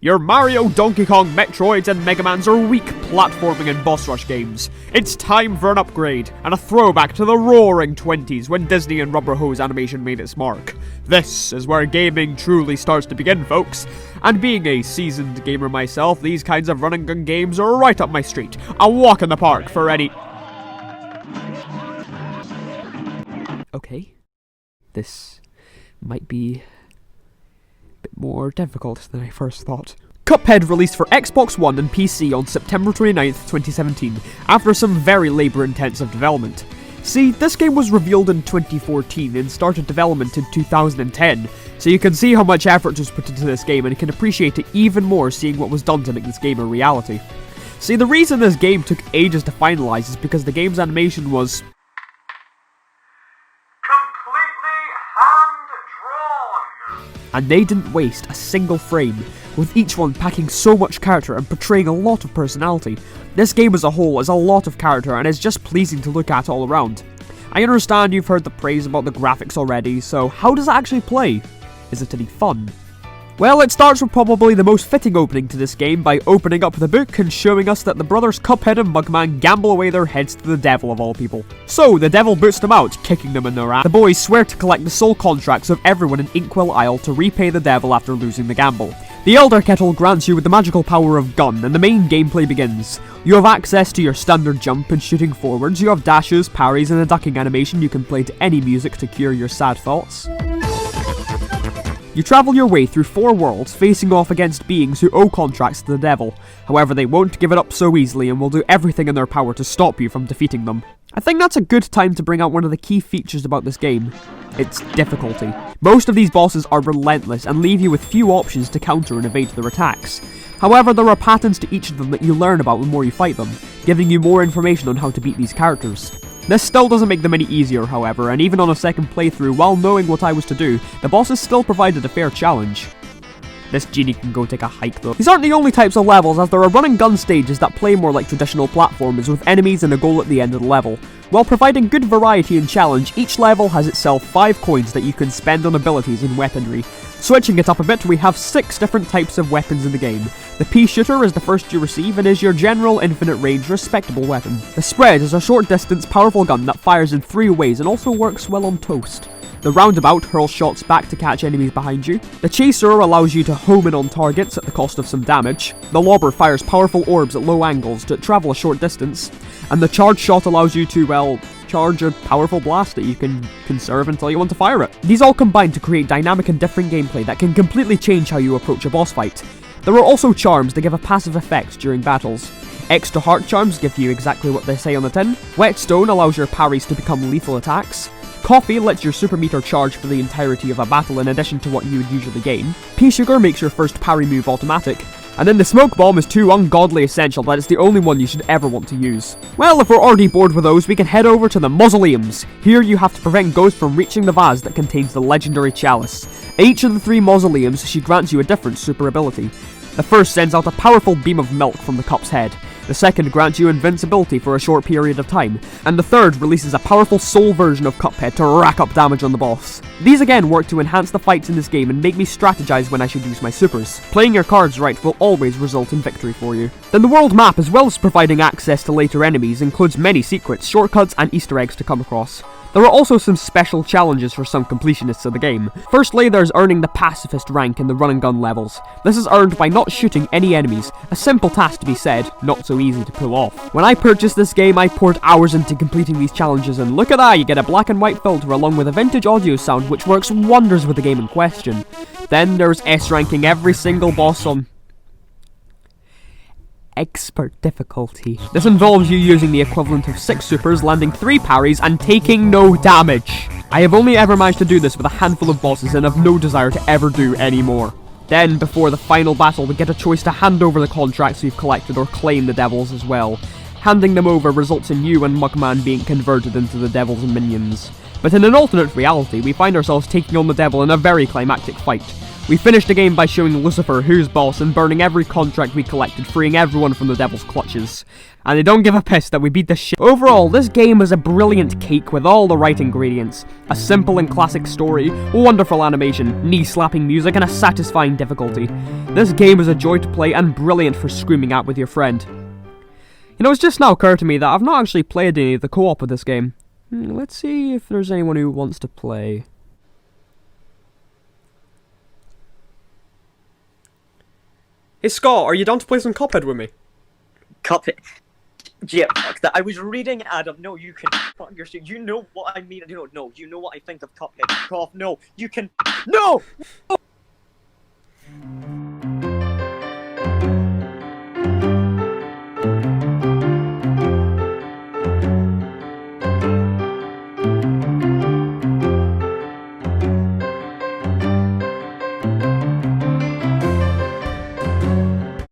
Your Mario, Donkey Kong, Metroids, and Mega Mans are weak platforming and boss rush games. It's time for an upgrade, and a throwback to the roaring 20s when Disney and rubber hose animation made its mark. This is where gaming truly starts to begin, folks. And being a seasoned gamer myself, these kinds of run-and-gun games are right up my street. A walk in the park for any... Okay. This might be bit more difficult than I first thought. Cuphead released for Xbox One and PC on September 29th, 2017, after some very labour-intensive development. See, this game was revealed in 2014 and started development in 2010, so you can see how much effort was put into this game and can appreciate it even more seeing what was done to make this game a reality. See, the reason this game took ages to finalise is because the game's animation was and they didn't waste a single frame, with each one packing so much character and portraying a lot of personality. This game as a whole has a lot of character and is just pleasing to look at all around. I understand you've heard the praise about the graphics already, so how does it actually play? Is it any fun? Well, it starts with probably the most fitting opening to this game by opening up the book and showing us that the brothers Cuphead and Mugman gamble away their heads to the devil of all people. So, the devil boots them out, kicking them in their ass. The boys swear to collect the soul contracts of everyone in Inkwell Isle to repay the devil after losing the gamble. The Elder Kettle grants you with the magical power of gun, and the main gameplay begins. You have access to your standard jump and shooting forwards, you have dashes, parries, and a ducking animation you can play to any music to cure your sad thoughts. You travel your way through 4 worlds, facing off against beings who owe contracts to the devil. However, they won't give it up so easily and will do everything in their power to stop you from defeating them. I think that's a good time to bring out one of the key features about this game. Its difficulty. Most of these bosses are relentless and leave you with few options to counter and evade their attacks. However, there are patterns to each of them that you learn about the more you fight them, giving you more information on how to beat these characters. This still doesn't make them any easier, however, and even on a second playthrough, while knowing what I was to do, the bosses still provided a fair challenge. This genie can go take a hike though. These aren't the only types of levels, as there are run-and-gun stages that play more like traditional platformers with enemies and a goal at the end of the level. While providing good variety and challenge, each level has itself 5 coins that you can spend on abilities and weaponry. Switching it up a bit, we have 6 different types of weapons in the game. The pea shooter is the first you receive and is your general infinite range respectable weapon. The spread is a short distance powerful gun that fires in 3 ways and also works well on toast. The roundabout hurls shots back to catch enemies behind you. The chaser allows you to home in on targets at the cost of some damage. The lobber fires powerful orbs at low angles to travel a short distance. And the charge shot allows you to, well, charge a powerful blast that you can conserve until you want to fire it. These all combine to create dynamic and different gameplay that can completely change how you approach a boss fight. There are also charms that give a passive effect during battles. Extra heart charms give you exactly what they say on the tin. Whetstone allows your parries to become lethal attacks. Coffee lets your super meter charge for the entirety of a battle in addition to what you would usually gain. Pea sugar makes your first parry move automatic. And then the smoke bomb is too ungodly essential that it's the only one you should ever want to use. Well, if we're already bored with those, we can head over to the mausoleums. Here you have to prevent ghosts from reaching the vase that contains the legendary chalice. At each of the 3 mausoleums, she grants you a different super ability. The first sends out a powerful beam of milk from the cup's head. The second grants you invincibility for a short period of time, and the third releases a powerful soul version of Cuphead to rack up damage on the boss. These again work to enhance the fights in this game and make me strategize when I should use my supers. Playing your cards right will always result in victory for you. Then the world map, as well as providing access to later enemies, includes many secrets, shortcuts, and Easter eggs to come across. There are also some special challenges for some completionists of the game. Firstly, there's earning the pacifist rank in the run-and-gun levels. This is earned by not shooting any enemies, a simple task to be said, not so easy to pull off. When I purchased this game, I poured hours into completing these challenges, and look at that, you get a black and white filter along with a vintage audio sound which works wonders with the game in question. Then there's S-ranking every single boss on expert difficulty. This involves you using the equivalent of 6 supers, landing 3 parries, and taking no damage. I have only ever managed to do this with a handful of bosses and have no desire to ever do any more. Then, before the final battle, we get a choice to hand over the contracts we've collected or claim the devils as well. Handing them over results in you and Mugman being converted into the devil's minions. But in an alternate reality, we find ourselves taking on the devil in a very climactic fight. We finished the game by showing Lucifer who's boss and burning every contract we collected, freeing everyone from the devil's clutches. And they don't give a piss that we beat the shit. Overall, this game is a brilliant cake with all the right ingredients. A simple and classic story, wonderful animation, knee-slapping music, and a satisfying difficulty. This game is a joy to play and brilliant for screaming at with your friend. You know, it's just now occurred to me that I've not actually played any of the co-op with this game. Let's see if there's anyone who wants to play. Hey Scott, are you down to play some Cuphead with me? Cuphead. Yeah, fuck that. I was reading Adam. No, you can fuck your shit. You know what I mean. No, you know what I think of Cuphead. Cough. No, you can. No!